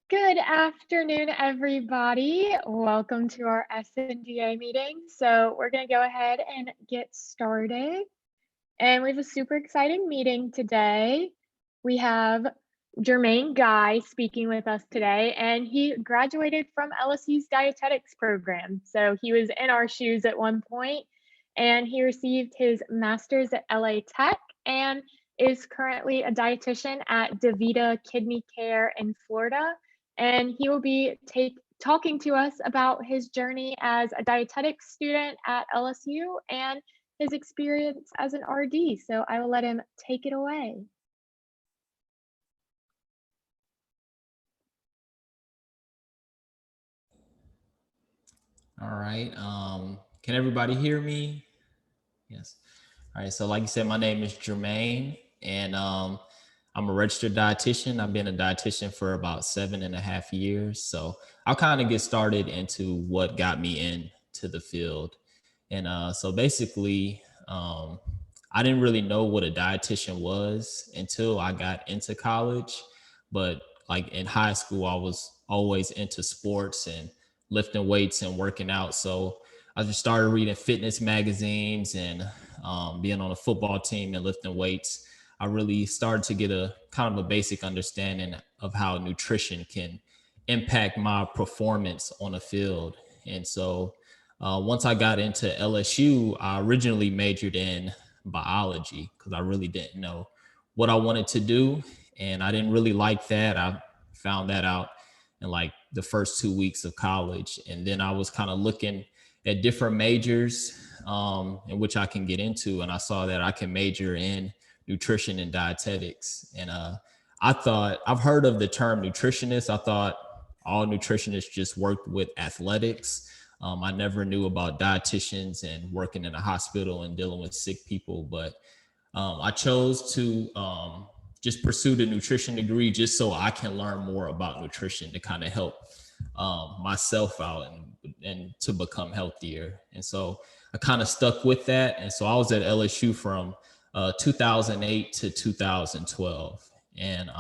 Good afternoon, everybody. Welcome to our SNDA meeting. So we're going to go ahead and get started. And we have a super exciting meeting today. We have Germaine Guy speaking with us today, and he graduated from LSU's dietetics program. So he was in our shoes at one point, and he received his master's at LA Tech and is currently a dietitian at DaVita Kidney Care in Florida. And he will be talking to us about his journey as a dietetics student at LSU and his experience as an RD. So I will let him take it away. All right. Can everybody hear me? Yes. All right. So like you said, my name is Germaine, and I'm a registered dietitian. I've been a dietitian for about 7.5 years. So I'll kind of get started into what got me into the field. And so basically, I didn't really know what a dietitian was until I got into college. But like in high school, I was always into sports and lifting weights and working out. So I just started reading fitness magazines and being on a football team and lifting weights. I really started to get a kind of a basic understanding of how nutrition can impact my performance on the field. And so once I got into LSU, I originally majored in biology because I really didn't know what I wanted to do. And I didn't really like that. I found that out in like the first 2 weeks of college. And then I was kind of looking at different majors in which I can get into. And I saw that I can major in nutrition and dietetics. And I thought, I've heard of the term nutritionist. I thought all nutritionists just worked with athletics. I never knew about dietitians and working in a hospital and dealing with sick people, but I chose to just pursue the nutrition degree just so I can learn more about nutrition to kind of help myself out and to become healthier. And so I kind of stuck with that. And so I was at LSU from 2008 to 2012. And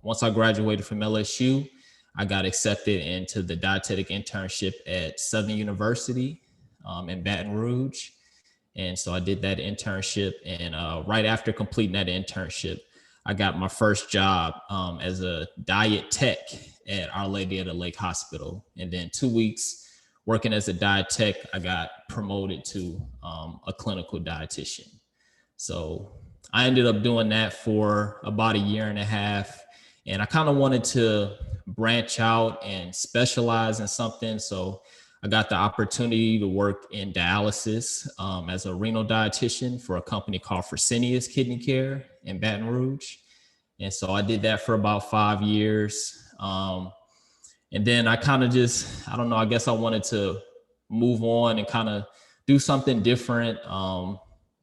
once I graduated from LSU, I got accepted into the dietetic internship at Southern University in Baton Rouge. And so I did that internship. And right after completing that internship, I got my first job as a diet tech at Our Lady of the Lake Hospital. And then 2 weeks working as a diet tech, I got promoted to a clinical dietitian. So I ended up doing that for about 1.5 years. And I kind of wanted to branch out and specialize in something. So I got the opportunity to work in dialysis as a renal dietitian for a company called Recipients Kidney Care in Baton Rouge. And so I did that for about 5 years. And then I kind of just, I don't know, I guess I wanted to move on and kind of do something different,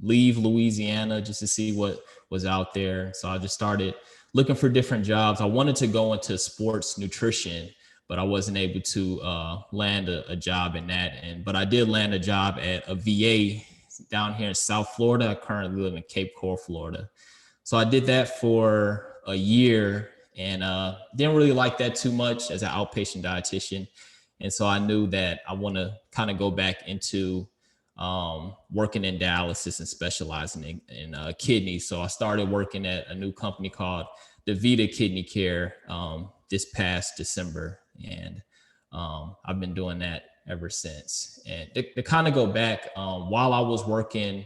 leave Louisiana just to see what was out there. So I just started looking for different jobs. I wanted to go into sports nutrition, but I wasn't able to land a job in that. But I did land a job at a VA down here in South Florida. I currently live in Cape Coral, Florida. So I did that for a year and didn't really like that too much as an outpatient dietitian. And so I knew that I want to kind of go back into working in dialysis and specializing in kidneys. So I started working at a new company called DaVita Kidney Care this past December. And I've been doing that ever since. And to kind of go back, while I was working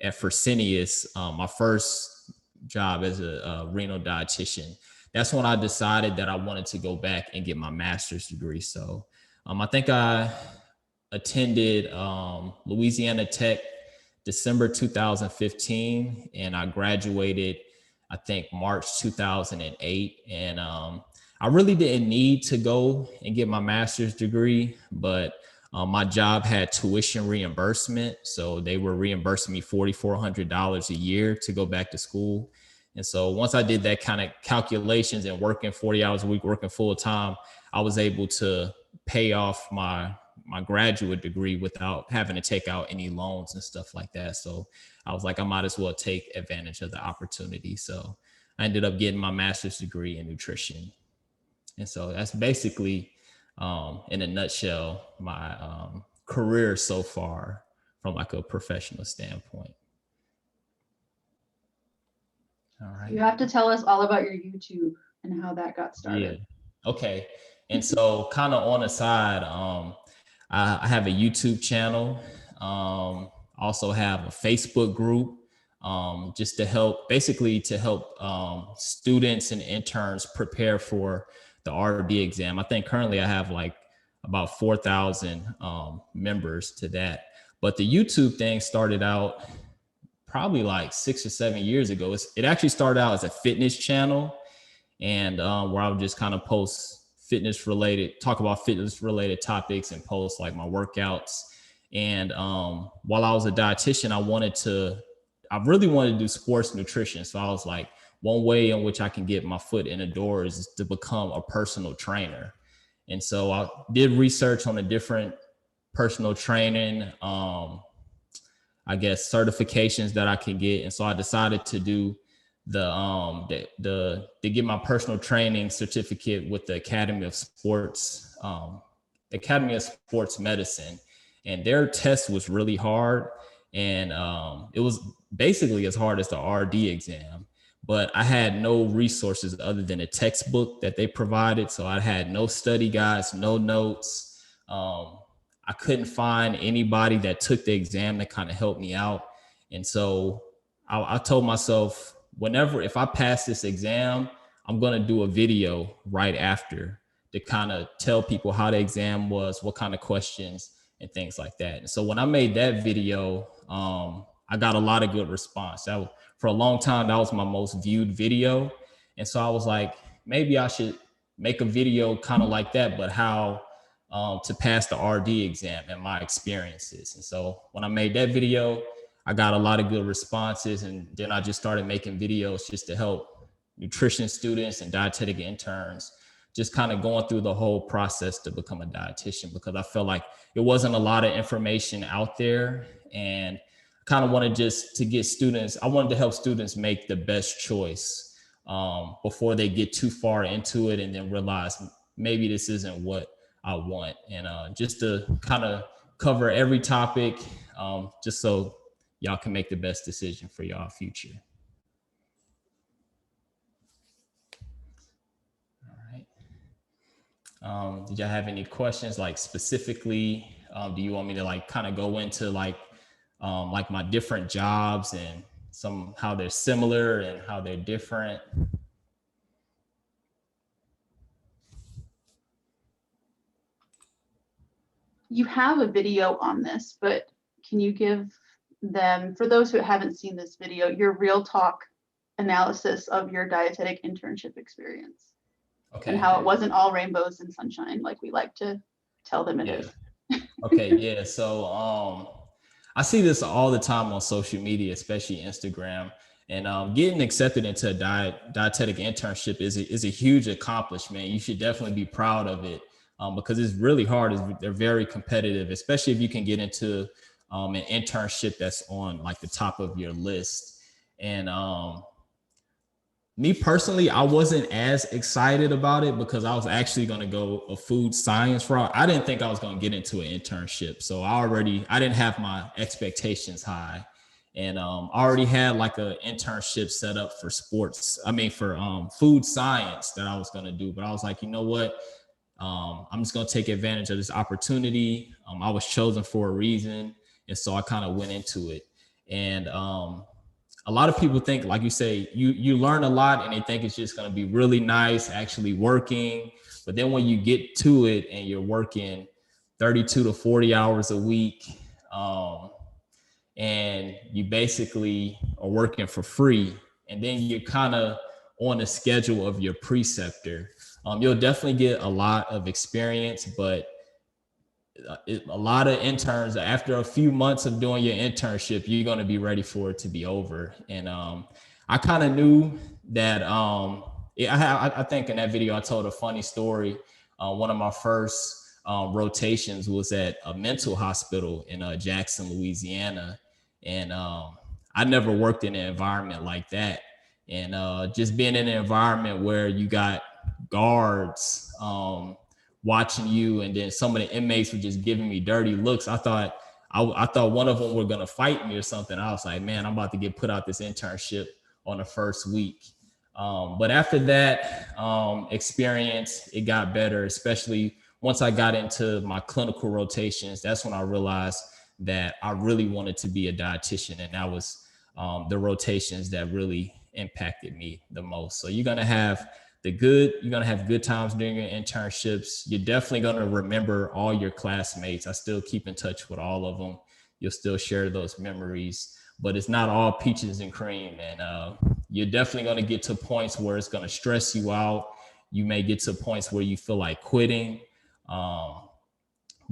at Fresenius, my first job as a renal dietitian, that's when I decided that I wanted to go back and get my master's degree. So I think I attended Louisiana Tech December 2015, and I graduated, I think, March 2008. And I really didn't need to go and get my master's degree, but my job had tuition reimbursement. So they were reimbursing me $4,400 a year to go back to school. And so once I did that kind of calculations and working 40 hours a week, working full time, I was able to pay off my graduate degree without having to take out any loans and stuff like that. So I was like, I might as well take advantage of the opportunity. So I ended up getting my master's degree in nutrition. And so that's basically, in a nutshell, my career so far from like a professional standpoint. All right. You have to tell us all about your YouTube and how that got started. Yeah. Okay. And so kind of on the side, I have a YouTube channel. Also have a Facebook group, just to help, basically to help students and interns prepare for the RD exam. I think currently I have like about 4,000 members to that. But the YouTube thing started out probably like 6 or 7 years ago. It actually started out as a fitness channel, and where I would just kind of talk about fitness related topics and post like my workouts. And while I was a dietitian, I really wanted to do sports nutrition. So I was like, one way in which I can get my foot in the door is to become a personal trainer. And so I did research on the different personal training, I guess, certifications that I can get. And so I decided to do to get my personal training certificate with the Academy of Sports Medicine. And their test was really hard. And it was basically as hard as the RD exam, but I had no resources other than a textbook that they provided. So I had no study guides, no notes. I couldn't find anybody that took the exam to kind of help me out. And so I told myself, if I pass this exam, I'm going to do a video right after to kind of tell people how the exam was, what kind of questions and things like that. And so when I made that video, I got a lot of good response. For a long time, that was my most viewed video. And so I was like, maybe I should make a video kind of like that, but how to pass the RD exam and my experiences. And so when I made that video, I got a lot of good responses. And then I just started making videos just to help nutrition students and dietetic interns, just kind of going through the whole process to become a dietitian, because I felt like it wasn't a lot of information out there. And I kind of wanted I wanted to help students make the best choice before they get too far into it and then realize maybe this isn't what I want. And just to kind of cover every topic, just so y'all can make the best decision for y'all future. Did y'all have any questions, like specifically? Do you want me to like kind of go into like my different jobs and how they're similar and how they're different? You have a video on this, but can you give them, for those who haven't seen this video, your real talk analysis of your dietetic internship experience? Okay. And how it wasn't all rainbows and sunshine like we like to tell them it is. Okay, yeah. So I see this all the time on social media, especially Instagram. And getting accepted into a dietetic internship is a huge accomplishment. You should definitely be proud of it, because it's really hard. They're very competitive, especially if you can get into an internship that's on like the top of your list. And me personally, I wasn't as excited about it because I was actually going to go a food science route. I didn't think I was going to get into an internship. So I didn't have my expectations high. And I already had like an internship set up for food science that I was going to do. But I was like, you know what? I'm just going to take advantage of this opportunity. I was chosen for a reason. And so I kind of went into it. And a lot of people think, like you say, you learn a lot and they think it's just going to be really nice actually working. But then when you get to it and you're working 32 to 40 hours a week, and you basically are working for free, and then you're kind of on the schedule of your preceptor, you'll definitely get a lot of experience. But a lot of interns, after a few months of doing your internship, you're going to be ready for it to be over. And I kind of knew that. I think in that video I told a funny story. One of my first rotations was at a mental hospital in Jackson, Louisiana, and I never worked in an environment like that. And just being in an environment where you got guards watching you, and then some of the inmates were just giving me dirty looks. I thought one of them were gonna fight me or something. I was like, man, I'm about to get put out this internship on the first week. But after that experience, it got better, especially once I got into my clinical rotations. That's when I realized that I really wanted to be a dietitian, and that was the rotations that really impacted me the most. So you're gonna have good times during your internships. You're definitely gonna remember all your classmates. I still keep in touch with all of them. You'll still share those memories, but it's not all peaches and cream. And you're definitely gonna get to points where it's gonna stress you out. You may get to points where you feel like quitting.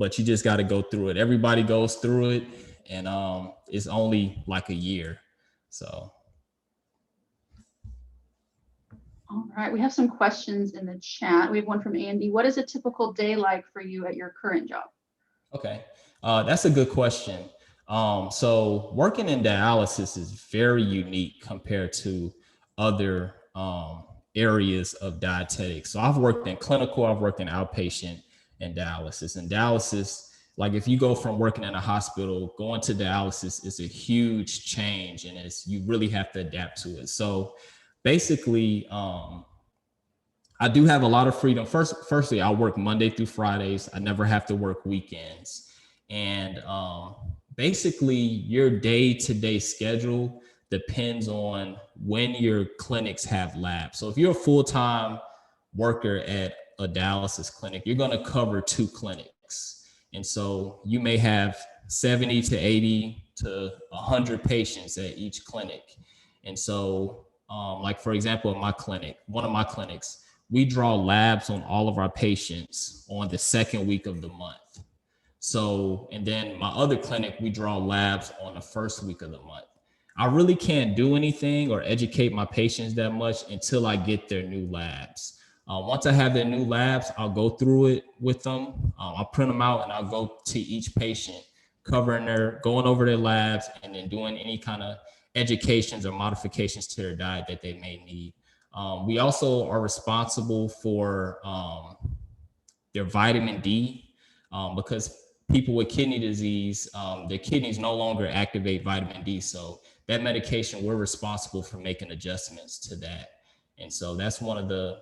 But you just got to go through it. Everybody goes through it, and it's only like a year. So. All right, we have some questions in the chat. We have one from Andy. What is a typical day like for you at your current job? Okay, that's a good question. So working in dialysis is very unique compared to other areas of dietetics. So I've worked in clinical, I've worked in outpatient and dialysis. And dialysis, like if you go from working in a hospital, going to dialysis is a huge change, and you really have to adapt to it. So basically, I do have a lot of freedom. Firstly, I work Monday through Fridays. I never have to work weekends. And basically your day-to-day schedule depends on when your clinics have labs. So if you're a full-time worker at a dialysis clinic, you're going to cover 2 clinics. And so you may have 70 to 80 to 100 patients at each clinic. And so like for example, at my clinic, one of my clinics, we draw labs on all of our patients on the 2nd week of the month. So, and then my other clinic, we draw labs on the 1st week of the month. I really can't do anything or educate my patients that much until I get their new labs. Once I have their new labs, I'll go through it with them. I'll print them out and I'll go to each patient, going over their labs, and then doing any kind of educations or modifications to their diet that they may need. We also are responsible for their vitamin D because people with kidney disease, their kidneys no longer activate vitamin D. So that medication, we're responsible for making adjustments to that. And so that's one of the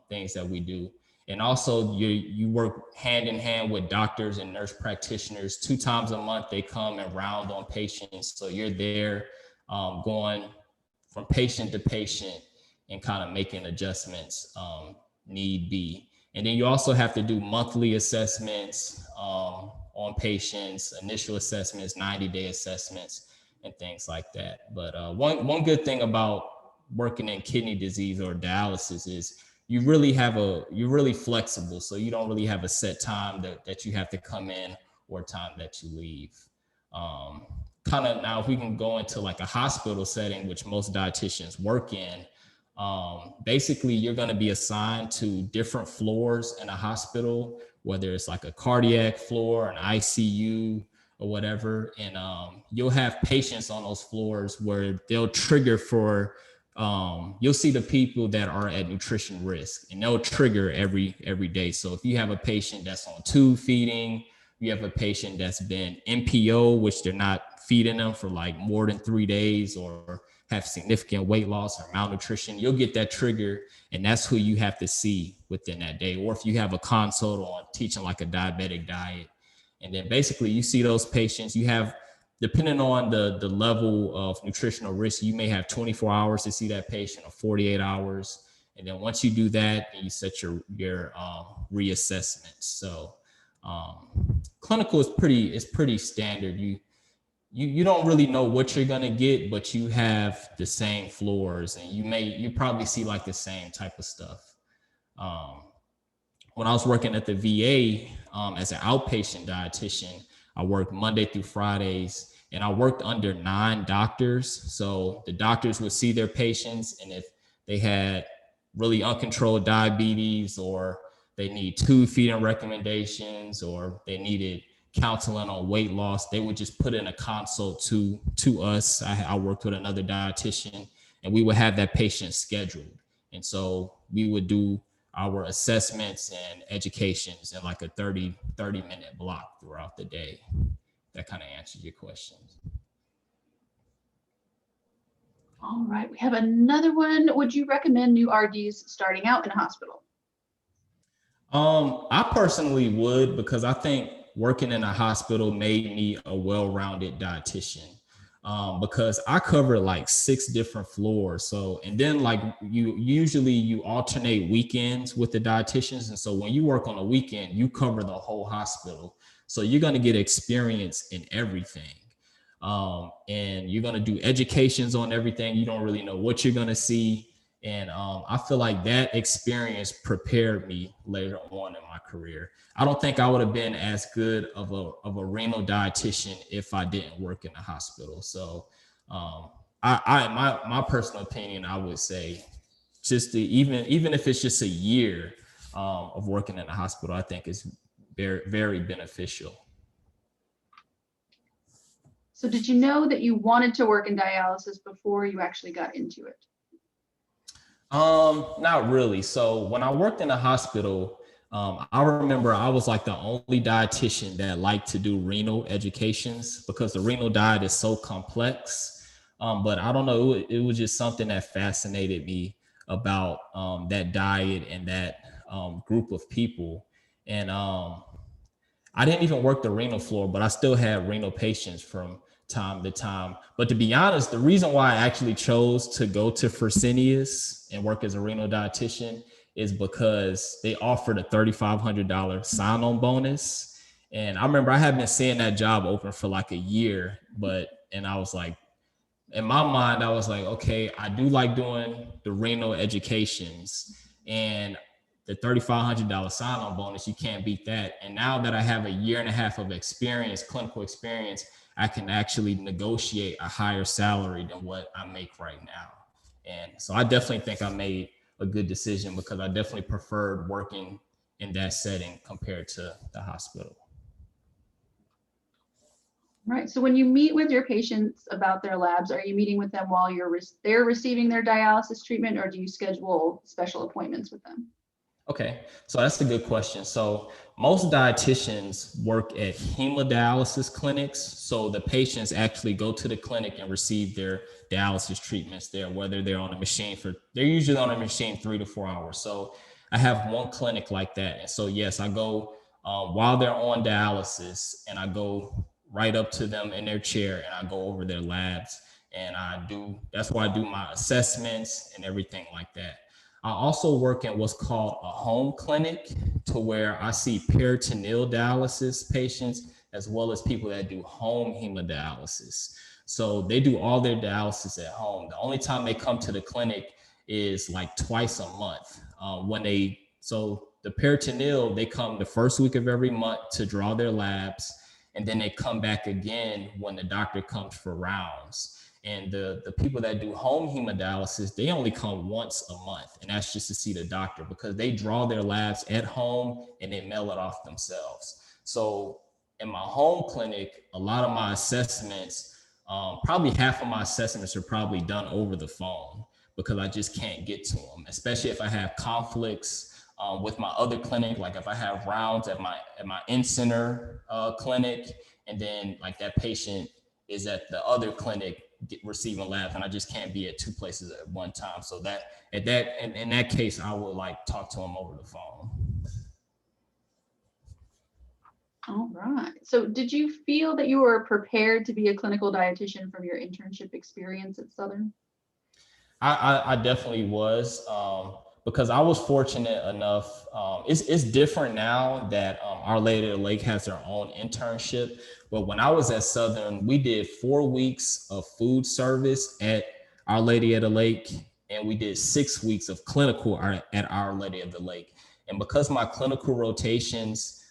things that we do. And also you work hand in hand with doctors and nurse practitioners. 2 times a month, they come and round on patients. So you're there going from patient to patient and kind of making adjustments need be. And then you also have to do monthly assessments on patients, initial assessments, 90-day assessments, and things like that. But one good thing about working in kidney disease or dialysis is you're really flexible. So you don't really have a set time that you have to come in or time that you leave. Kind of now, if we can go into like a hospital setting, which most dietitians work in, basically you're going to be assigned to different floors in a hospital, whether it's like a cardiac floor, an ICU or whatever. And you'll have patients on those floors where they'll trigger for, you'll see the people that are at nutrition risk, and they'll trigger every day. So if you have a patient that's on tube feeding, you have a patient that's been NPO, which they're not feeding them for like more than 3 days, or have significant weight loss or malnutrition, you'll get that trigger, and that's who you have to see within that day. Or if you have a consult on teaching like a diabetic diet, and then basically you see those patients, you have, depending on the level of nutritional risk, you may have 24 hours to see that patient or 48 hours. And then once you do that, you set your reassessment. So clinical is pretty standard. You don't really know what you're gonna get, but you have the same floors, and you probably see like the same type of stuff. When I was working at the VA as an outpatient dietitian, I worked Monday through Fridays, and I worked under 9 doctors. So the doctors would see their patients, and if they had really uncontrolled diabetes, or they need tube feeding recommendations, or they needed counseling on weight loss, they would just put in a consult to us. I worked with another dietitian, and we would have that patient scheduled. And so we would do our assessments and educations in like a 30-minute block throughout the day. That kind of answers your questions. All right, we have another one. Would you recommend new RDs starting out in a hospital? I personally would, because I think working in a hospital made me a well-rounded dietitian. Because I cover like 6 different floors. So, and then like you alternate weekends with the dietitians. And so when you work on a weekend, you cover the whole hospital. So you're going to get experience in everything. And you're going to do educations on everything. You don't really know what you're going to see. And I feel like that experience prepared me later on in my career. I don't think I would have been as good of a renal dietitian if I didn't work in the hospital. So my personal opinion, I would say just even if it's just a year of working in the hospital, I think is very, very beneficial. So did you know that you wanted to work in dialysis before you actually got into it? Not really. So when I worked in the hospital, I remember I was like the only dietitian that liked to do renal educations because the renal diet is so complex. But I don't know, it was just something that fascinated me about that diet and that group of people. And I didn't even work the renal floor, but I still had renal patients from time to time. But to be honest, the reason why I actually chose to go to Fresenius and work as a renal dietitian is because they offered a $3,500 sign-on bonus. And I remember I had been seeing that job open for like a year, and I was like, in my mind, I was like, okay, I do like doing the renal educations, and the $3,500 sign-on bonus, you can't beat that. And now that I have a year and a half of experience, clinical experience, I can actually negotiate a higher salary than what I make right now. And so I definitely think I made a good decision because I definitely preferred working in that setting compared to the hospital. Right. So when you meet with your patients about their labs, are you meeting with them while they're receiving their dialysis treatment, or do you schedule special appointments with them? Okay, so that's a good question. So most dietitians work at hemodialysis clinics. So the patients actually go to the clinic and receive their dialysis treatments there, whether they're usually on a machine 3 to 4 hours. So I have one clinic like that. And so, yes, I go while they're on dialysis, and I go right up to them in their chair and I go over their labs, and that's why I do my assessments and everything like that. I also work at what's called a home clinic, to where I see peritoneal dialysis patients as well as people that do home hemodialysis. So they do all their dialysis at home. The only time they come to the clinic is like twice a month. So the peritoneal, they come the first week of every month to draw their labs, and then they come back again when the doctor comes for rounds. And the people that do home hemodialysis, they only come once a month, and that's just to see the doctor because they draw their labs at home and they mail it off themselves. So in my home clinic, a lot of my assessments, probably half of my assessments are probably done over the phone because I just can't get to them, especially if I have conflicts with my other clinic. Like if I have rounds at my in-center clinic, and then like that patient is at the other clinic receiving labs, and I just can't be at 2 places at one time. So that in that case, I would like talk to them over the phone. All right. So did you feel that you were prepared to be a clinical dietitian from your internship experience at Southern? I definitely was, because I was fortunate enough. It's different now that Our Lady of the Lake has their own internship. But when I was at Southern, we did 4 weeks of food service at Our Lady of the Lake, and we did 6 weeks of clinical at Our Lady of the Lake. And because my clinical rotations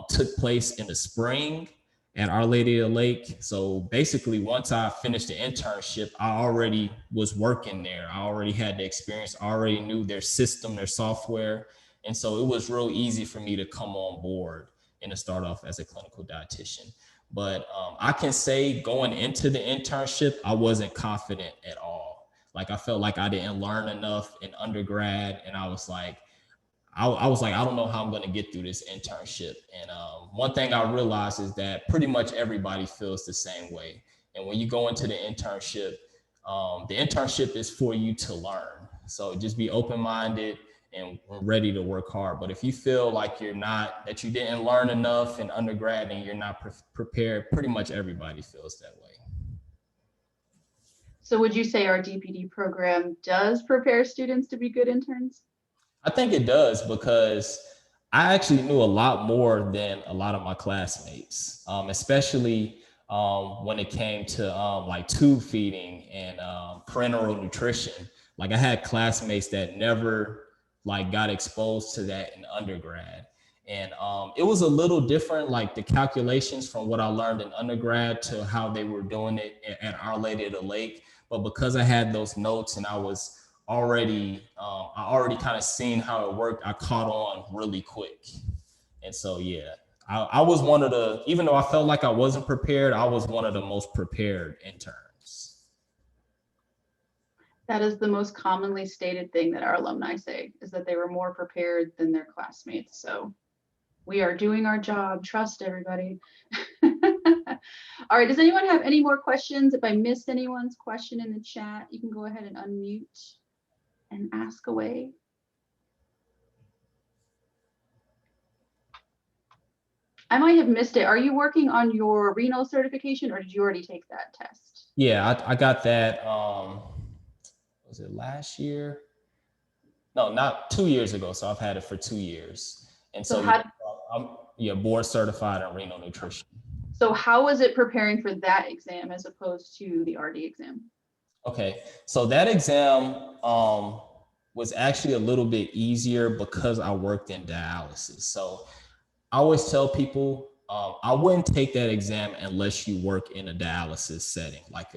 took place in the spring at Our Lady of the Lake, so basically once I finished the internship, I already was working there. I already had the experience, I already knew their system, their software. And so it was real easy for me to come on board and to start off as a clinical dietitian. But I can say going into the internship, I wasn't confident at all. Like I felt like I didn't learn enough in undergrad, and I was like, I was like, I don't know how I'm going to get through this internship. And one thing I realized is that pretty much everybody feels the same way. And when you go into the internship is for you to learn. So just be open-minded and ready to work hard. But if you feel like that you didn't learn enough in undergrad and you're not prepared, pretty much everybody feels that way. So would you say our DPD program does prepare students to be good interns? I think it does, because I actually knew a lot more than a lot of my classmates, especially when it came to like tube feeding and parenteral nutrition. Like I had classmates that never like got exposed to that in undergrad. And it was a little different, like the calculations from what I learned in undergrad to how they were doing it at Our Lady of the Lake. But because I had those notes and I already kind of seen how it worked, I caught on really quick. And so, yeah, I was one of even though I felt like I wasn't prepared, I was one of the most prepared interns. That is the most commonly stated thing that our alumni say, is that they were more prepared than their classmates. So we are doing our job. Trust everybody. All right. Does anyone have any more questions? If I missed anyone's question in the chat, you can go ahead and unmute and ask away. I might have missed it. Are you working on your renal certification, or did you already take that test? Yeah, I got that. Was it last year? No, not 2 years ago. So I've had it for 2 years. And so I'm board certified in renal nutrition. So how was it preparing for that exam as opposed to the RD exam? Okay, so that exam was actually a little bit easier because I worked in dialysis. So I always tell people I wouldn't take that exam unless you work in a dialysis setting, like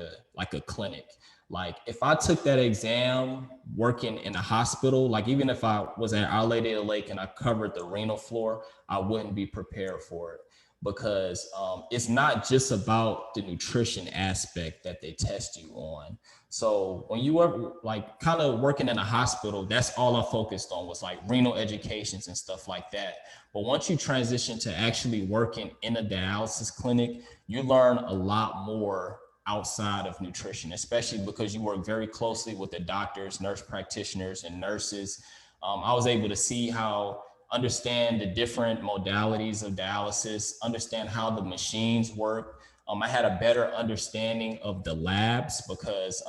a clinic. Like if I took that exam working in a hospital, like even if I was at Our Lady of the Lake and I covered the renal floor, I wouldn't be prepared for it, because it's not just about the nutrition aspect that they test you on. So when you were like kind of working in a hospital, that's all I focused on was like renal educations and stuff like that. But once you transition to actually working in a dialysis clinic, you learn a lot more outside of nutrition, especially because you work very closely with the doctors, nurse practitioners, and nurses. I was able to understand the different modalities of dialysis, understand how the machines work. I had a better understanding of the labs because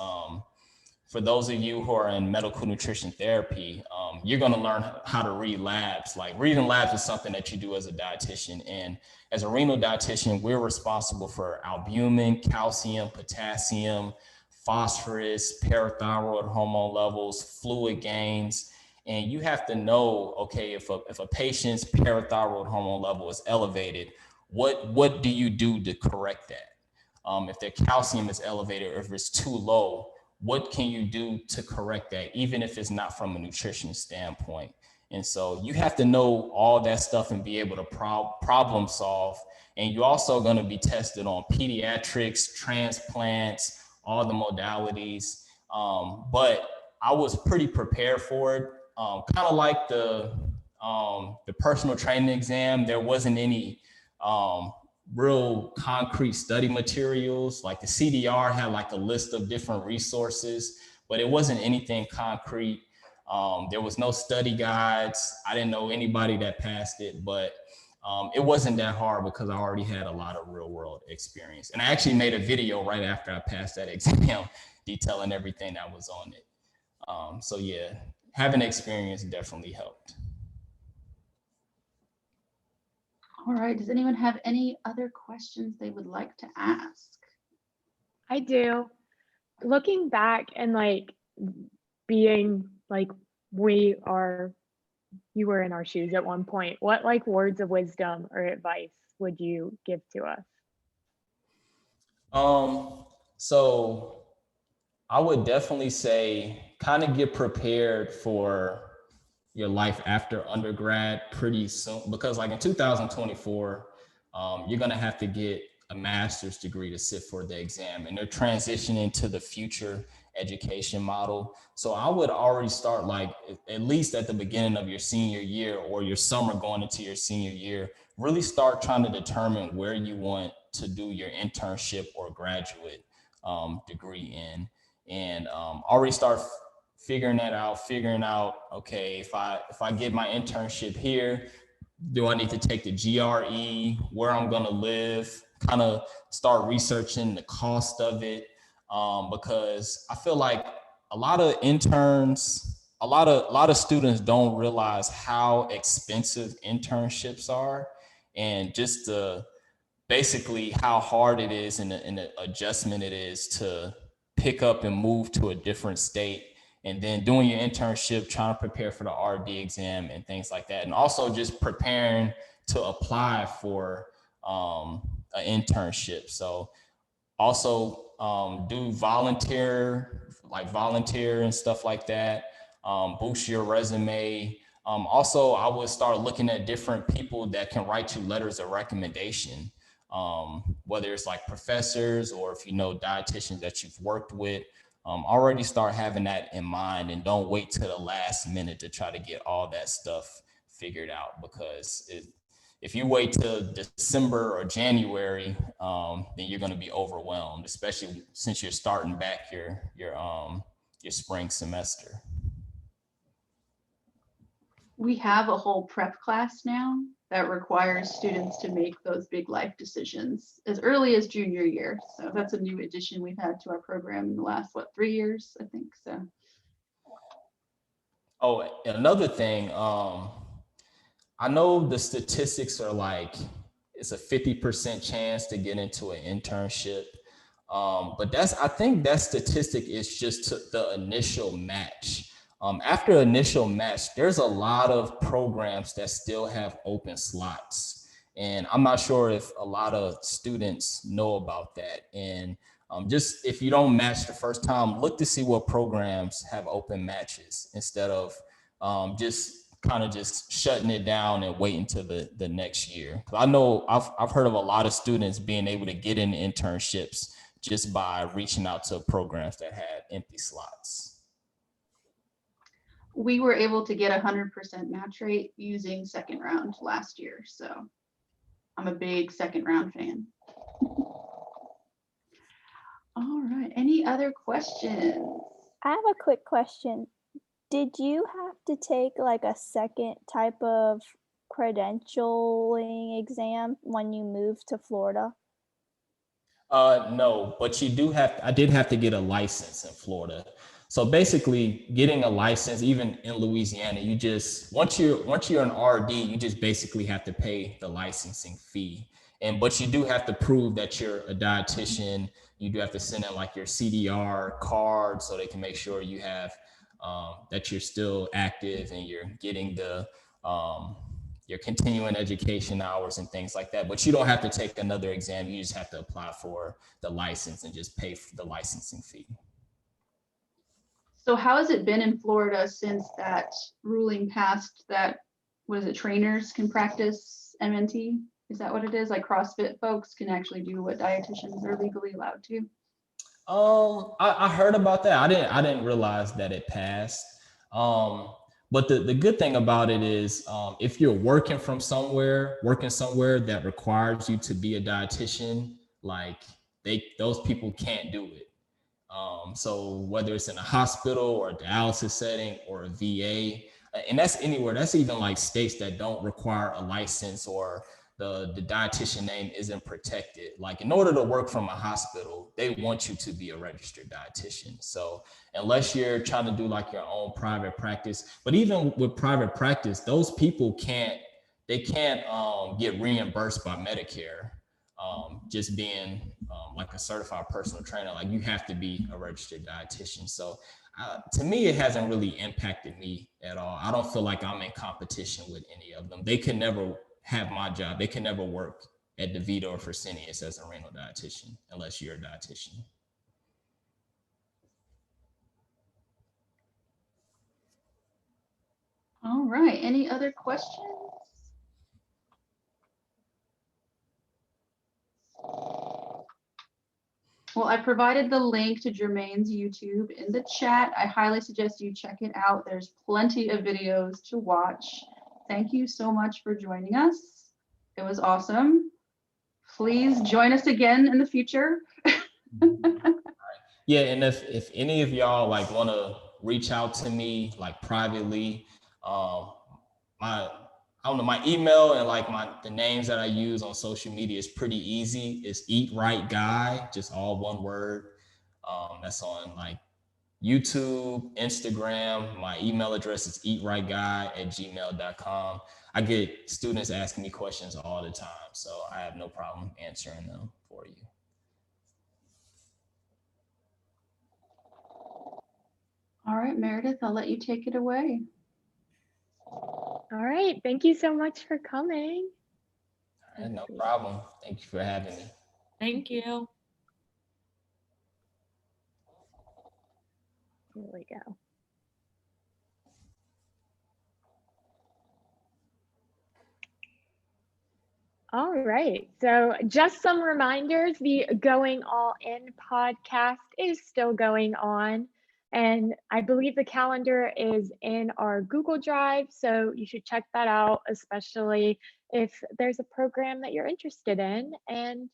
for those of you who are in medical nutrition therapy, you're going to learn how to read labs. Like reading labs is something that you do as a dietitian. And as a renal dietitian, we're responsible for albumin, calcium, potassium, phosphorus, parathyroid hormone levels, fluid gains. And you have to know, okay, if a patient's parathyroid hormone level is elevated, what do you do to correct that? If their calcium is elevated or if it's too low, what can you do to correct that, even if it's not from a nutrition standpoint? And so you have to know all that stuff and be able to problem solve. And you're also going to be tested on pediatrics, transplants, all the modalities. But I was pretty prepared for it. Kind of like the personal training exam, there wasn't any real concrete study materials. Like the CDR had like a list of different resources, but it wasn't anything concrete. There was no study guides. I didn't know anybody that passed it, but it wasn't that hard because I already had a lot of real world experience. And I actually made a video right after I passed that exam detailing everything that was on it. So yeah, having experience definitely helped. All right, does anyone have any other questions they would like to ask? I do. Looking back and like being like you were in our shoes at one point, what like words of wisdom or advice would you give to us? So I would definitely say kind of get prepared for your life after undergrad pretty soon, because like in 2024, you're going to have to get a master's degree to sit for the exam, and they're transitioning to the future education model. So I would already start like at least at the beginning of your senior year or your summer going into your senior year, really start trying to determine where you want to do your internship or graduate degree in, and already start figuring out, okay, if I get my internship here, do I need to take the GRE, where I'm gonna live, kind of start researching the cost of it, because I feel like a lot of interns, a lot of students don't realize how expensive internships are, and just basically how hard it is and the adjustment it is to pick up and move to a different state, and then doing your internship, trying to prepare for the RD exam and things like that. And also just preparing to apply for an internship. So also do volunteer and stuff like that. Boost your resume. Also, I would start looking at different people that can write you letters of recommendation, whether it's like professors or if you know dietitians that you've worked with. Already start having that in mind, and don't wait till the last minute to try to get all that stuff figured out, because if you wait till December or January, then you're going to be overwhelmed, especially since you're starting back your spring semester. We have a whole prep class now that requires students to make those big life decisions as early as junior year. So that's a new addition we've had to our program in the last, 3 years, I think. So. Oh, and another thing, I know the statistics are like, it's a 50% chance to get into an internship. But I think that statistic is just the initial match. After initial match, there's a lot of programs that still have open slots. And I'm not sure if a lot of students know about that. And just if you don't match the first time, look to see what programs have open matches instead of just kind of just shutting it down and waiting till the next year. I know I've heard of a lot of students being able to get in internships just by reaching out to programs that had empty slots. We were able to get 100% match rate using second round last year. So I'm a big second round fan. All right, any other questions? I have a quick question. Did you have to take like a second type of credentialing exam when you moved to Florida? No, but I did have to get a license in Florida. So basically getting a license, even in Louisiana, once you're an RD, you just basically have to pay the licensing fee. But you do have to prove that you're a dietitian. You do have to send in like your CDR card so they can make sure you have, that you're still active and you're getting your continuing education hours and things like that. But you don't have to take another exam. You just have to apply for the license and just pay for the licensing fee. So how has it been in Florida since that ruling passed that, trainers can practice MNT? Is that what it is? Like CrossFit folks can actually do what dietitians are legally allowed to? I heard about that. I didn't realize that it passed. But the good thing about it is, if you're working somewhere that requires you to be a dietitian, like those people can't do it. So whether it's in a hospital or a dialysis setting or a VA, and that's anywhere, that's even like states that don't require a license or the dietitian name isn't protected. Like in order to work from a hospital, they want you to be a registered dietitian. So unless you're trying to do like your own private practice, but even with private practice, those people can't get reimbursed by Medicare. Just being like a certified personal trainer, like you have to be a registered dietitian. So to me, it hasn't really impacted me at all. I don't feel like I'm in competition with any of them. They can never have my job. They can never work at DeVito or Fresenius as a renal dietitian unless you're a dietitian. All right, any other questions? Well, I provided the link to Germaine's YouTube in the chat. I highly suggest you check it out. There's plenty of videos to watch. Thank you so much for joining us. It was awesome. Please join us again in the future. Yeah, and if any of y'all like want to reach out to me like privately, I don't know, my email and like the names that I use on social media is pretty easy. It's Eat Right Guy, just all one word. That's on like YouTube, Instagram. My email address is eatrightguy@gmail.com. I get students asking me questions all the time, so I have no problem answering them for you. All right, Meredith, I'll let you take it away. All right. Thank you so much for coming. All right, no problem. Thank you for having me. Thank you. Here we go. All right. So just some reminders, the Going All In podcast is still going on. And I believe the calendar is in our Google Drive. So you should check that out, especially if there's a program that you're interested in and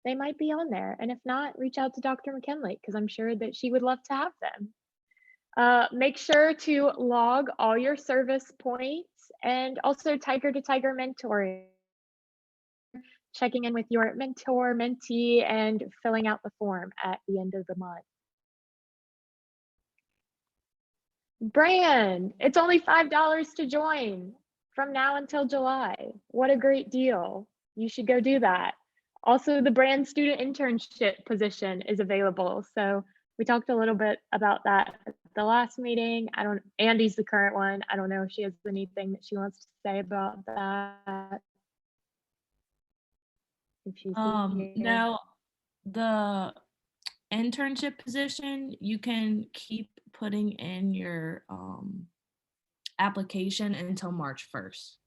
they might be on there. And if not, reach out to Dr. McKinley because I'm sure that she would love to have them. Make sure to log all your service points and also Tiger to Tiger mentoring. Checking in with your mentor, mentee, and filling out the form at the end of the month. Brand, it's only $5 to join from now until July. What a great deal. You should go do that. Also, the brand student internship position is available. So we talked a little bit about that at the last meeting. Andy's the current one. I don't know if she has anything that she wants to say about that. Now the internship position, you can keep putting in your application until March 1st,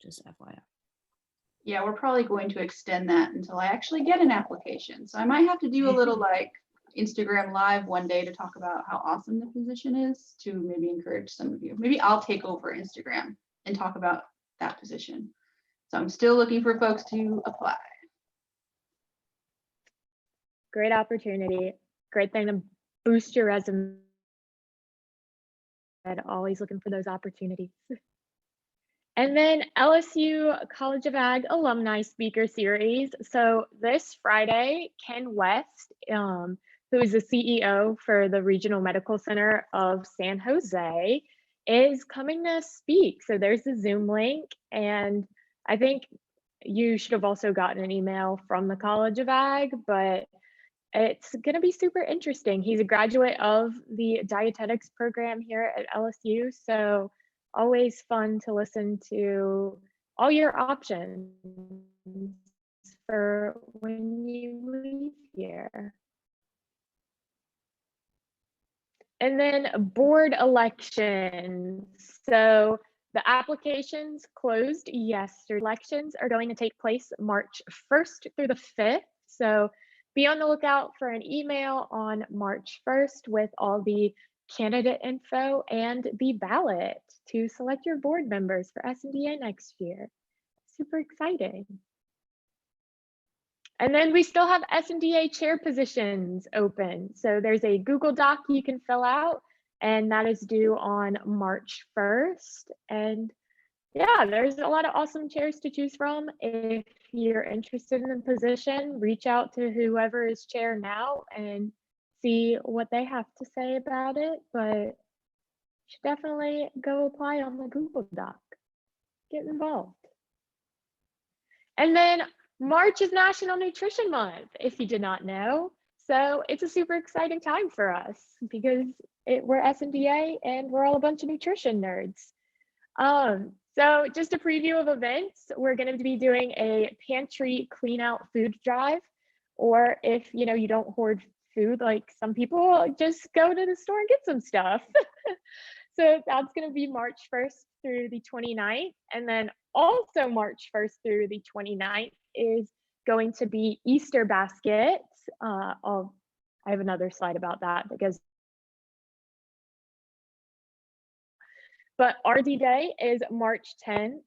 just FYI. Yeah, we're probably going to extend that until I actually get an application. So I might have to do a little like Instagram live one day to talk about how awesome the position is to maybe encourage some of you. Maybe I'll take over Instagram and talk about that position. So I'm still looking for folks to apply. Great opportunity, great thing to boost your resume. And always looking for those opportunities. And then LSU College of Ag Alumni Speaker Series. So this Friday, Ken West, who is the CEO for the Regional Medical Center of San Jose, is coming to speak. So there's the Zoom link. And I think you should have also gotten an email from the College of Ag, but it's going to be super interesting. He's a graduate of the dietetics program here at LSU. So always fun to listen to all your options for when you leave here. And then board elections. So the applications closed yesterday. Elections are going to take place March 1st through the 5th. So be on the lookout for an email on March 1st with all the candidate info and the ballot to select your board members for SNDA next year. Super exciting. And then we still have SNDA chair positions open. So there's a Google Doc you can fill out, and that is due on March 1st. And yeah, there's a lot of awesome chairs to choose from. If you're interested in the position, reach out to whoever is chair now and see what they have to say about it. But you should definitely go apply on the Google Doc. Get involved. And then March is National Nutrition Month, if you did not know. So it's a super exciting time for us because we're SNDA and we're all a bunch of nutrition nerds. So just a preview of events, we're going to be doing a Pantry Clean Out food drive, or if you don't hoard food like some people, just go to the store and get some stuff. So that's going to be March 1st through the 29th. And then also March 1st through the 29th is going to be Easter baskets. I have another slide about that goes. But RD Day is March 10th.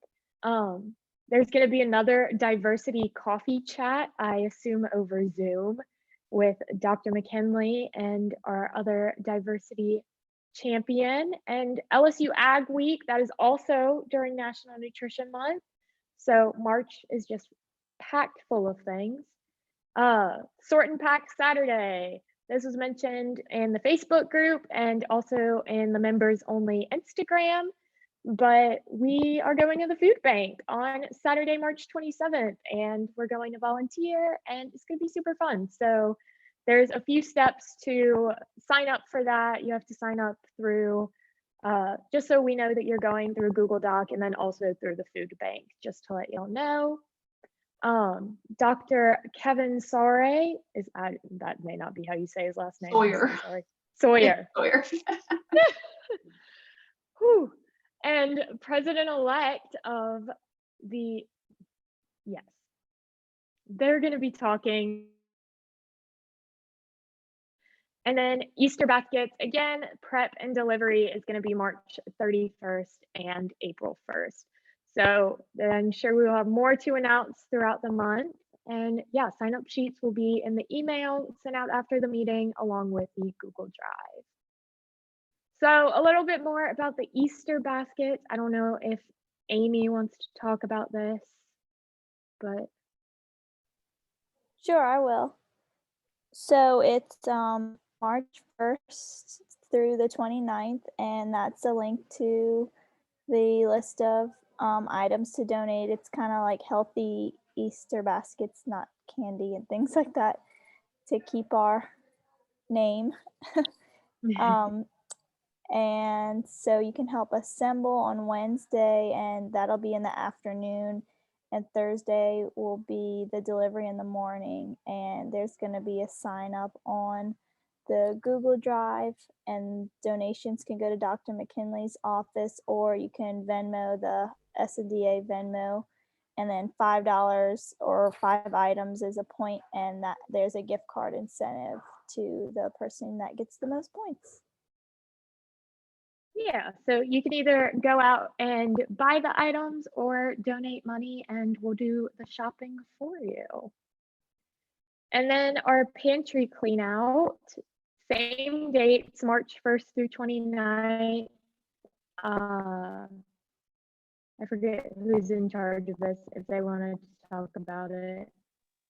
There's going to be another diversity coffee chat, I assume over Zoom, with Dr. McKinley and our other diversity champion. And LSU Ag Week, that is also during National Nutrition Month. So March is just packed full of things. Sort and Pack Saturday. This was mentioned in the Facebook group and also in the members only Instagram, but we are going to the food bank on Saturday, March 27th, and we're going to volunteer, and it's going to be super fun. So there's a few steps to sign up for that. You have to sign up through, just so we know that you're going through Google Doc, and then also through the food bank, just to let y'all know. Dr. Kevin Sore is, that may not be how you say his last name. Sawyer. So sorry. Sawyer. Sawyer. Whew. And president-elect of the, yes, they're going to be talking. And then Easter baskets, again, prep and delivery is going to be March 31st and April 1st. So I'm sure we will have more to announce throughout the month. And yeah, sign up sheets will be in the email sent out after the meeting along with the Google Drive. So a little bit more about the Easter baskets. I don't know if Amy wants to talk about this, but. Sure, I will. So it's March 1st through the 29th, and that's a link to the list of items to donate. It's kind of like healthy Easter baskets, not candy and things like that, to keep our name. And so you can help assemble on Wednesday, and that'll be in the afternoon, and Thursday will be the delivery in the morning. And there's going to be a sign up on the Google Drive, and donations can go to Dr. McKinley's office, or you can Venmo the SNDA Venmo, and then $5 or 5 items is a point, and that there's a gift card incentive to the person that gets the most points. Yeah, so you can either go out and buy the items or donate money, and we'll do the shopping for you. And then our pantry clean out, same dates, March 1st through 29th. I forget who's in charge of this, if they wanted to talk about it.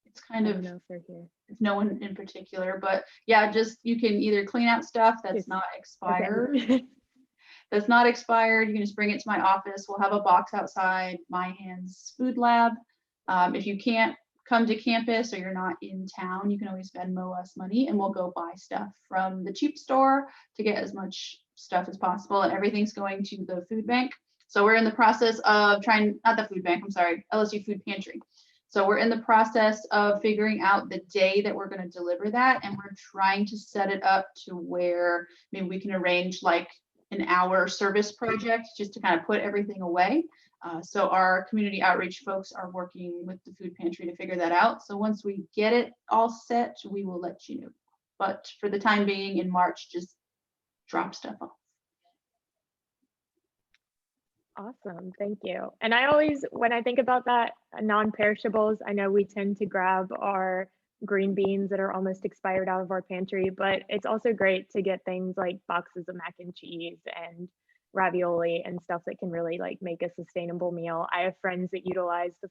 It's kind I of, don't know if they're here. no one in particular, but yeah, just you can either clean out stuff that's not expired. Okay. That's not expired. You can just bring it to my office. We'll have a box outside My Hands Food Lab. If you can't come to campus or you're not in town, you can always Venmo us money and we'll go buy stuff from the cheap store to get as much stuff as possible. And everything's going to the food bank. So we're in the process of not the food bank, I'm sorry, LSU Food Pantry. So we're in the process of figuring out the day that we're going to deliver that. And we're trying to set it up to where maybe we can arrange like an hour service project just to kind of put everything away. So our community outreach folks are working with the food pantry to figure that out. So once we get it all set, we will let you know. But for the time being in March, just drop stuff off. Awesome, thank you. And I always, when I think about that, non-perishables, I know we tend to grab our green beans that are almost expired out of our pantry, but it's also great to get things like boxes of mac and cheese and ravioli and stuff that can really like make a sustainable meal. I have friends that utilize the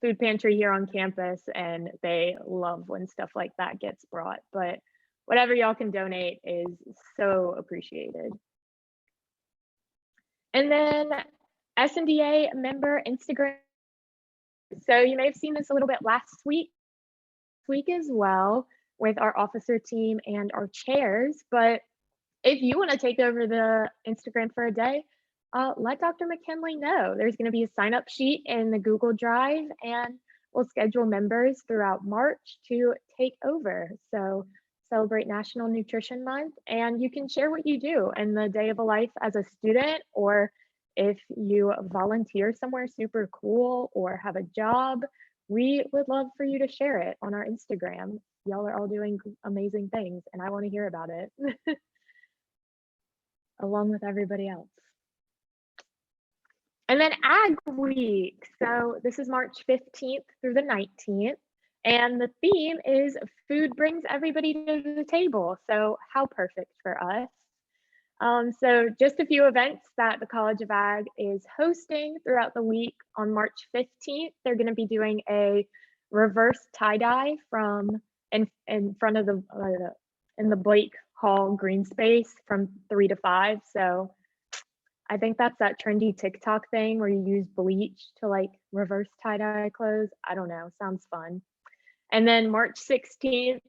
food pantry here on campus, and they love when stuff like that gets brought. But whatever y'all can donate is so appreciated. And then SNDA member Instagram. So you may have seen this a little bit last week as well with our officer team and our chairs. But if you want to take over the Instagram for a day, let Dr. McKinley know. There's going to be a sign up sheet in the Google Drive, and we'll schedule members throughout March to take over. So celebrate National Nutrition Month, and you can share what you do in the day of a life as a student, or if you volunteer somewhere super cool or have a job we would love for you to share it on our Instagram. Y'all are all doing amazing things, and I want to hear about it along with everybody else. And then Ag Week. So this is March 15th through the 19th. And the theme is food brings everybody to the table. So how perfect for us. So just a few events that the College of Ag is hosting throughout the week. On March 15th, they're going to be doing a reverse tie-dye from in front of in the Blake Hall green space from 3 to 5. So I think that's that trendy TikTok thing where you use bleach to like reverse tie-dye clothes. I don't know, sounds fun. And then March 16th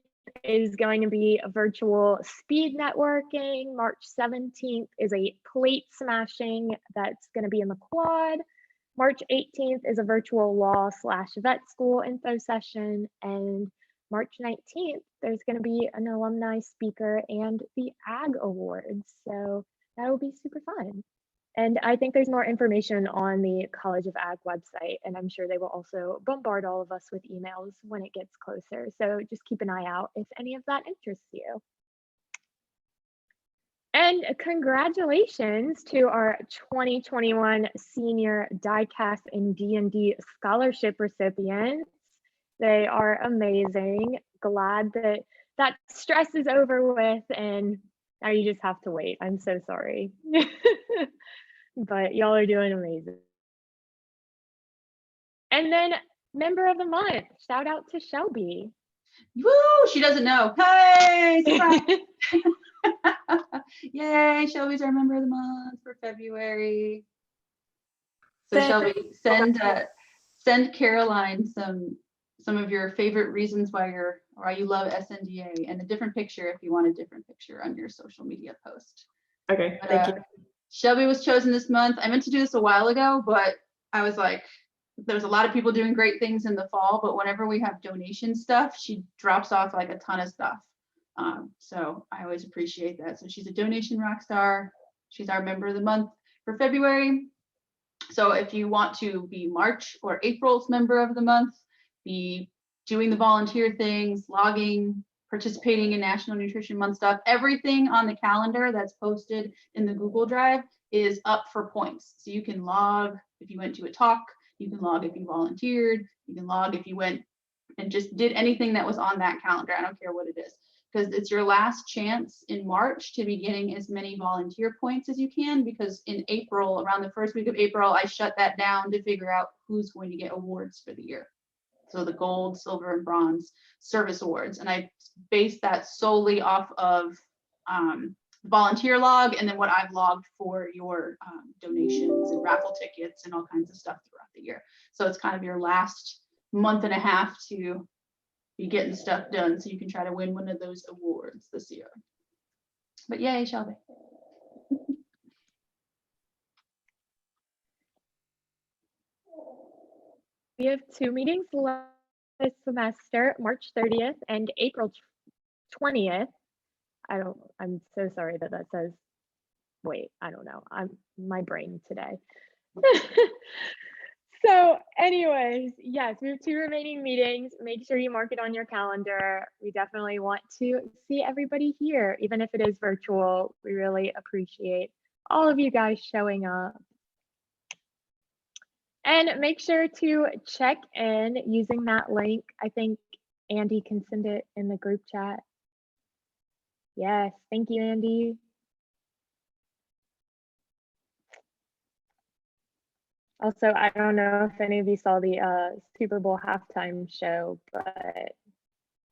is going to be a virtual speed networking. March 17th is a plate smashing that's going to be in the quad. March 18th is a virtual law/vet school info session. And March 19th, there's going to be an alumni speaker and the Ag Awards. So that will be super fun. And I think there's more information on the College of Ag website, and I'm sure they will also bombard all of us with emails when it gets closer. So just keep an eye out if any of that interests you. And congratulations to our 2021 senior DICAS and D&D scholarship recipients. They are amazing. Glad that that stress is over with, and now you just have to wait. I'm so sorry. But y'all are doing amazing. And then member of the month, shout out to Shelby. Woo! She doesn't know. Hey! Yay! Shelby's our member of the month for February. So Shelby, send Caroline some of your favorite reasons why you love SNDA, and a different picture if you want a different picture on your social media post. Okay, thank you. Shelby was chosen this month. I meant to do this a while ago, but I was like, there's a lot of people doing great things in the fall, but whenever we have donation stuff, she drops off like a ton of stuff. So I always appreciate that. So she's a donation rock star. She's our member of the month for February. So if you want to be March or April's member of the month, be doing the volunteer things, logging, participating in National Nutrition Month stuff, everything on the calendar that's posted in the Google Drive is up for points. So you can log if you went to a talk, you can log if you volunteered, you can log if you went and just did anything that was on that calendar. I don't care what it is, because it's your last chance in March to be getting as many volunteer points as you can, because in April, around the first week of April, I shut that down to figure out who's going to get awards for the year. So the gold, silver, and bronze service awards. And I based that solely off of volunteer log, and then what I've logged for your donations and raffle tickets and all kinds of stuff throughout the year. So it's kind of your last month and a half to be getting stuff done, so you can try to win one of those awards this year. But yay, Shelby. We have 2 meetings left this semester, March 30th and April 20th. I'm so sorry that says, wait, I don't know. My brain today. So anyways, yes, we have 2 remaining meetings. Make sure you mark it on your calendar. We definitely want to see everybody here, even if it is virtual. We really appreciate all of you guys showing up. And make sure to check in using that link. I think Andy can send it in the group chat. Yes, thank you, Andy. Also, I don't know if any of you saw the Super Bowl halftime show, but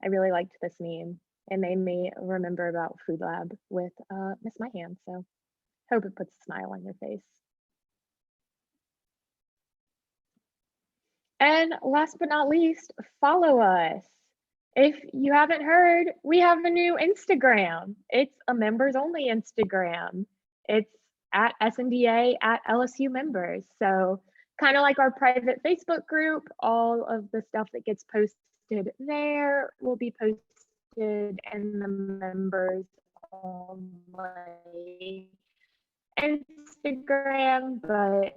I really liked this meme. It made me remember about Food Lab with Miss My Hand. So hope it puts a smile on your face. And last but not least, follow us. If you haven't heard, we have a new Instagram. It's a members only Instagram. It's at SNDA at LSU members. So kind of like our private Facebook group, all of the stuff that gets posted there will be posted in the members only Instagram, but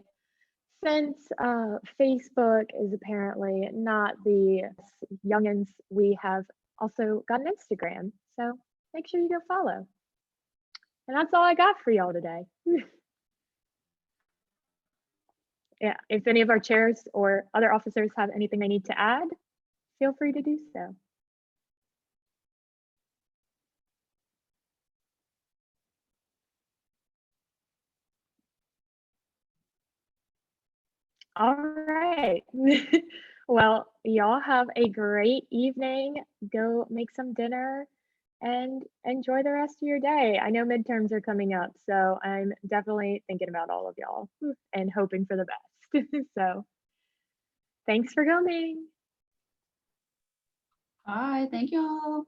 since Facebook is apparently not the youngins, we have also got an Instagram. So make sure you go follow. And that's all I got for y'all today. Yeah, if any of our chairs or other officers have anything they need to add, feel free to do so. All right. Well, y'all have a great evening. Go make some dinner and enjoy the rest of your day. I know midterms are coming up, so I'm definitely thinking about all of y'all and hoping for the best. So thanks for coming. Bye. Thank you all.